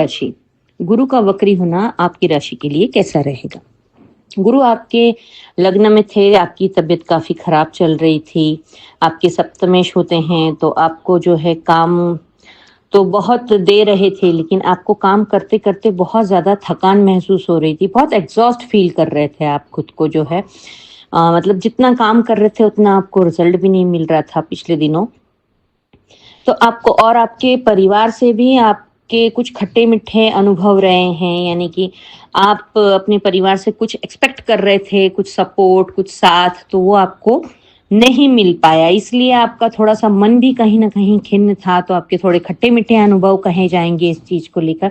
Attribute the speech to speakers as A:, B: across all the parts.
A: राशि, गुरु का वक्री होना आपकी राशि के लिए कैसा रहेगा? गुरु आपके लग्न में थे, आपकी तबीयत काफी खराब चल रही थी। आपके सप्तमेश होते हैं तो आपको जो है काम तो बहुत दे रहे थे, लेकिन आपको काम करते करते बहुत ज्यादा थकान महसूस हो रही थी, बहुत एग्जॉस्ट फील कर रहे थे आप खुद को जो है। मतलब जितना काम कर रहे थे उतना आपको रिजल्ट भी नहीं मिल रहा था पिछले दिनों। तो आपको और आपके परिवार से भी आपके कुछ खट्टे मीठे अनुभव रहे हैं, यानी कि आप अपने परिवार से कुछ एक्सपेक्ट कर रहे थे, कुछ सपोर्ट, कुछ साथ, तो वो आपको नहीं मिल पाया, इसलिए आपका थोड़ा सा मन भी कहीं ना कहीं खिन्न था। तो आपके थोड़े खट्टे मीठे अनुभव कहे जाएंगे इस चीज को लेकर।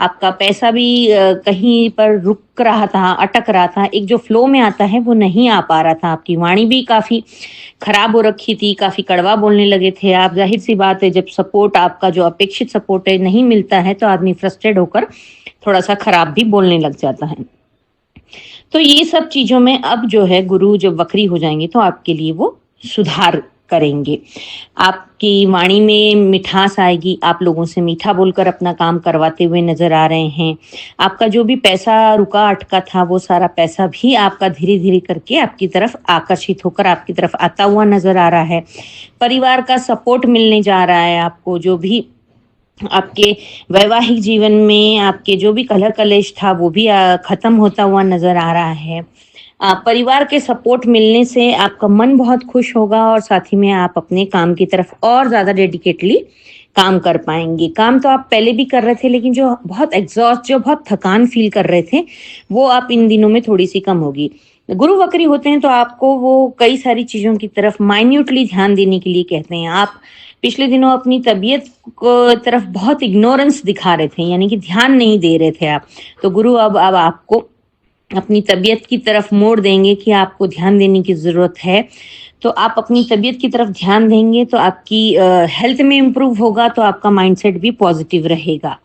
A: आपका पैसा भी कहीं पर रुक रहा था, अटक रहा था, एक जो फ्लो में आता है वो नहीं आ पा रहा था। आपकी वाणी भी काफी खराब हो रखी थी, काफी कड़वा बोलने लगे थे आप। जाहिर सी बात है, जब सपोर्ट आपका जो अपेक्षित सपोर्ट है नहीं मिलता है तो आदमी फ्रस्ट्रेट होकर थोड़ा सा खराब भी बोलने लग जाता है। तो ये सब चीजों में अब जो है गुरु जब वक्री हो जाएंगे तो आपके लिए वो सुधार करेंगे। आपकी वाणी में मिठास आएगी, आप लोगों से मीठा बोलकर अपना काम करवाते हुए नजर आ रहे हैं। आपका जो भी पैसा रुका अटका था वो सारा पैसा भी आपका धीरे धीरे करके आपकी तरफ आकर्षित होकर आपकी तरफ आता हुआ नजर आ रहा है। परिवार का सपोर्ट मिलने जा रहा है आपको। जो भी आपके वैवाहिक जीवन में आपके जो भी कलह कलेश था वो भी खत्म होता हुआ नजर आ रहा है। परिवार के सपोर्ट मिलने से आपका मन बहुत खुश होगा और साथ ही में आप अपने काम की तरफ और ज्यादा डेडिकेटली काम कर पाएंगे। काम तो आप पहले भी कर रहे थे, लेकिन जो बहुत थकान फील कर रहे थे वो आप इन दिनों में थोड़ी सी कम होगी। गुरु वक्री होते हैं तो आपको वो कई सारी चीजों की तरफ माइन्यूटली ध्यान देने के लिए कहते हैं। आप पिछले दिनों अपनी तबीयत को तरफ बहुत इग्नोरेंस दिखा रहे थे, यानी कि ध्यान नहीं दे रहे थे आप। तो गुरु अब आपको अपनी तबीयत की तरफ मोड़ देंगे कि आपको ध्यान देने की जरूरत है। तो आप अपनी तबीयत की तरफ ध्यान देंगे तो आपकी हेल्थ में इम्प्रूव होगा, तो आपका माइंडसेट भी पॉजिटिव रहेगा।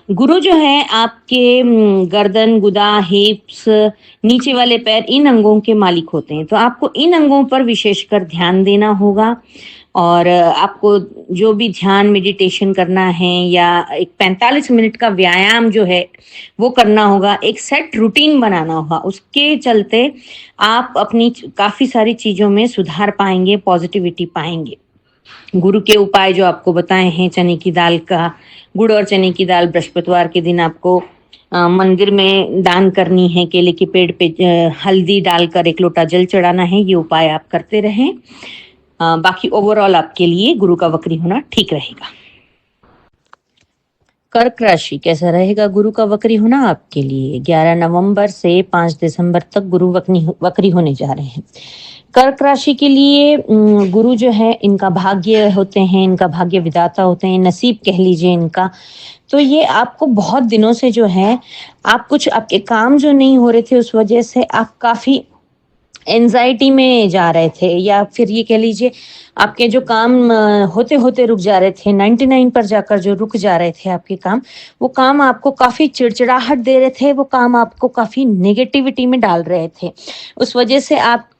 A: गुरु जो है आपके गर्दन, गुदा, हिप्स, नीचे वाले पैर, इन अंगों के मालिक होते हैं। तो आपको इन अंगों पर विशेषकर ध्यान देना होगा। और आपको जो भी ध्यान मेडिटेशन करना है या एक 45 मिनट का व्यायाम जो है वो करना होगा, एक सेट रूटीन बनाना होगा। उसके चलते आप अपनी काफी सारी चीजों में सुधार पाएंगे, पॉजिटिविटी पाएंगे। गुरु के उपाय जो आपको बताए हैं, चने की दाल का गुड़ और चने की दाल बृहस्पतिवार के दिन आपको मंदिर में दान करनी है। केले के पेड़ पे हल्दी डालकर 1 लोटा जल चढ़ाना है। ये उपाय आप करते रहें। बाकी ओवरऑल आपके लिए गुरु का वक्री होना ठीक रहेगा। कर्क राशि कैसा रहेगा गुरु का वक्री होना आपके लिए? 11 नवंबर से 5 दिसंबर तक गुरु वक्री होने जा रहे हैं। कर्क राशि के लिए गुरु जो है इनका भाग्य होते हैं, इनका भाग्य विधाता होते हैं, नसीब कह लीजिए इनका। तो ये आपको बहुत दिनों से जो है आप कुछ आपके काम जो नहीं हो रहे थे उस वजह से आप काफी एंजाइटी में जा रहे थे, या फिर ये कह लीजिए आपके जो काम होते होते रुक जा रहे थे, 99 पर जाकर जो रुक जा रहे थे आपके काम, वो काम आपको काफी चिड़चिड़ाहट दे रहे थे, वो काम आपको काफी नेगेटिविटी में डाल रहे थे। उस वजह से आपका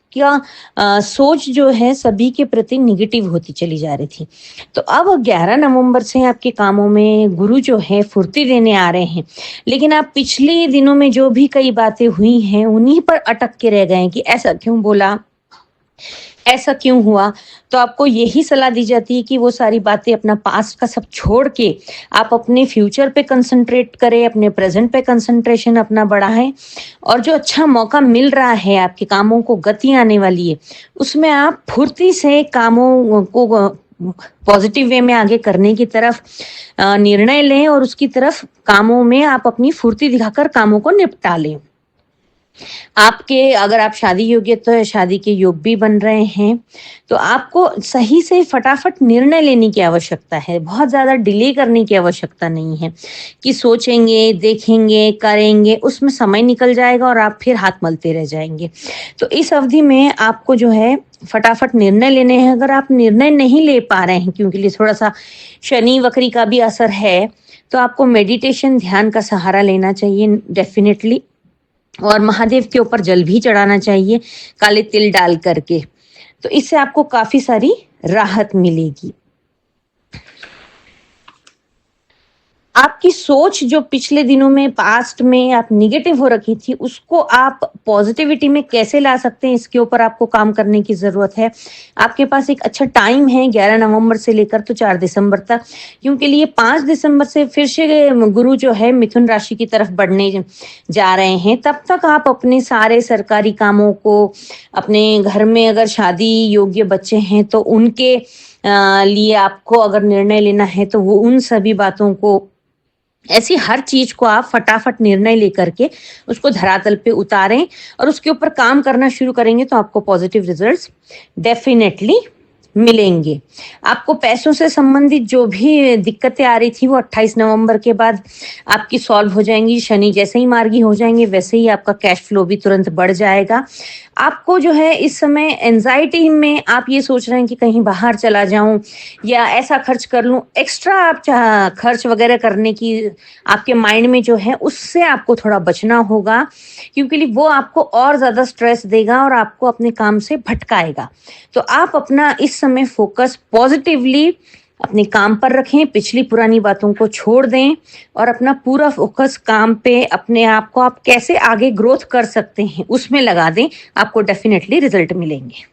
A: सोच जो है सभी के प्रति निगेटिव होती चली जा रही थी। तो अब 11 नवंबर से आपके कामों में गुरु जो है फुर्ती देने आ रहे हैं। लेकिन आप पिछले दिनों में जो भी कई बातें हुई हैं उन्हीं पर अटक के रह गए कि ऐसा क्यों बोला, ऐसा क्यों हुआ। तो आपको यही सलाह दी जाती है कि वो सारी बातें, अपना पास्ट का सब छोड़ के आप अपने फ्यूचर पे कंसंट्रेट करें, अपने प्रेजेंट पे कंसंट्रेशन अपना बढ़ाएं। और जो अच्छा मौका मिल रहा है, आपके कामों को गति आने वाली है, उसमें आप फुर्ती से कामों को पॉजिटिव वे में आगे करने की तरफ निर्णय लें और उसकी तरफ कामों में आप अपनी फुर्ती दिखाकर कामों को निपटा लें। आपके अगर आप शादी योग्य तो शादी के योग भी बन रहे हैं, तो आपको सही से फटाफट निर्णय लेने की आवश्यकता है। बहुत ज्यादा डिले करने की आवश्यकता नहीं है कि सोचेंगे, देखेंगे, करेंगे, उसमें समय निकल जाएगा और आप फिर हाथ मलते रह जाएंगे। तो इस अवधि में आपको जो है फटाफट निर्णय लेने हैं। अगर आप निर्णय नहीं ले पा रहे हैं, क्योंकि थोड़ा सा शनि वक्री का भी असर है, तो आपको मेडिटेशन, ध्यान का सहारा लेना चाहिए डेफिनेटली। और महादेव के ऊपर जल भी चढ़ाना चाहिए काले तिल डाल करके। तो इससे आपको काफी सारी राहत मिलेगी। आपकी सोच जो पिछले दिनों में पास्ट में आप निगेटिव हो रखी थी, उसको आप पॉजिटिविटी में कैसे ला सकते हैं, इसके ऊपर आपको काम करने की ज़रूरत है। आपके पास एक अच्छा टाइम है 11 नवंबर से लेकर तो 4 दिसंबर तक, क्योंकि लिए 5 दिसंबर से फिर से गुरु जो है मिथुन राशि की तरफ बढ़ने जा रहे हैं। तब तक आप अपने सारे सरकारी कामों को, अपने घर में अगर शादी योग्य बच्चे हैं तो उनके लिए आपको अगर निर्णय लेना है तो वो उन सभी बातों को, ऐसी हर चीज को आप फटाफट निर्णय लेकर के उसको धरातल पे उतारें और उसके ऊपर काम करना शुरू करेंगे तो आपको पॉजिटिव रिजल्ट्स डेफिनेटली मिलेंगे। आपको पैसों से संबंधित जो भी दिक्कतें आ रही थी वो 28 नवंबर के बाद आपकी सॉल्व हो जाएंगी। शनि जैसे ही मार्गी हो जाएंगे वैसे ही आपका कैश फ्लो भी तुरंत बढ़ जाएगा। आपको जो है इस समय एंजाइटी में आप ये सोच रहे हैं कि कहीं बाहर चला जाऊं या ऐसा खर्च कर लूं, एक्स्ट्रा आप खर्च वगैरह करने की आपके माइंड में जो है उससे आपको थोड़ा बचना होगा, क्योंकि वो आपको और ज्यादा स्ट्रेस देगा और आपको अपने काम से भटकाएगा। तो आप अपना इस समय फोकस पॉजिटिवली अपने काम पर रखें, पिछली पुरानी बातों को छोड़ दें और अपना पूरा फोकस काम पे, अपने आप को आप कैसे आगे ग्रोथ कर सकते हैं उसमें लगा दें। आपको डेफिनेटली रिजल्ट मिलेंगे।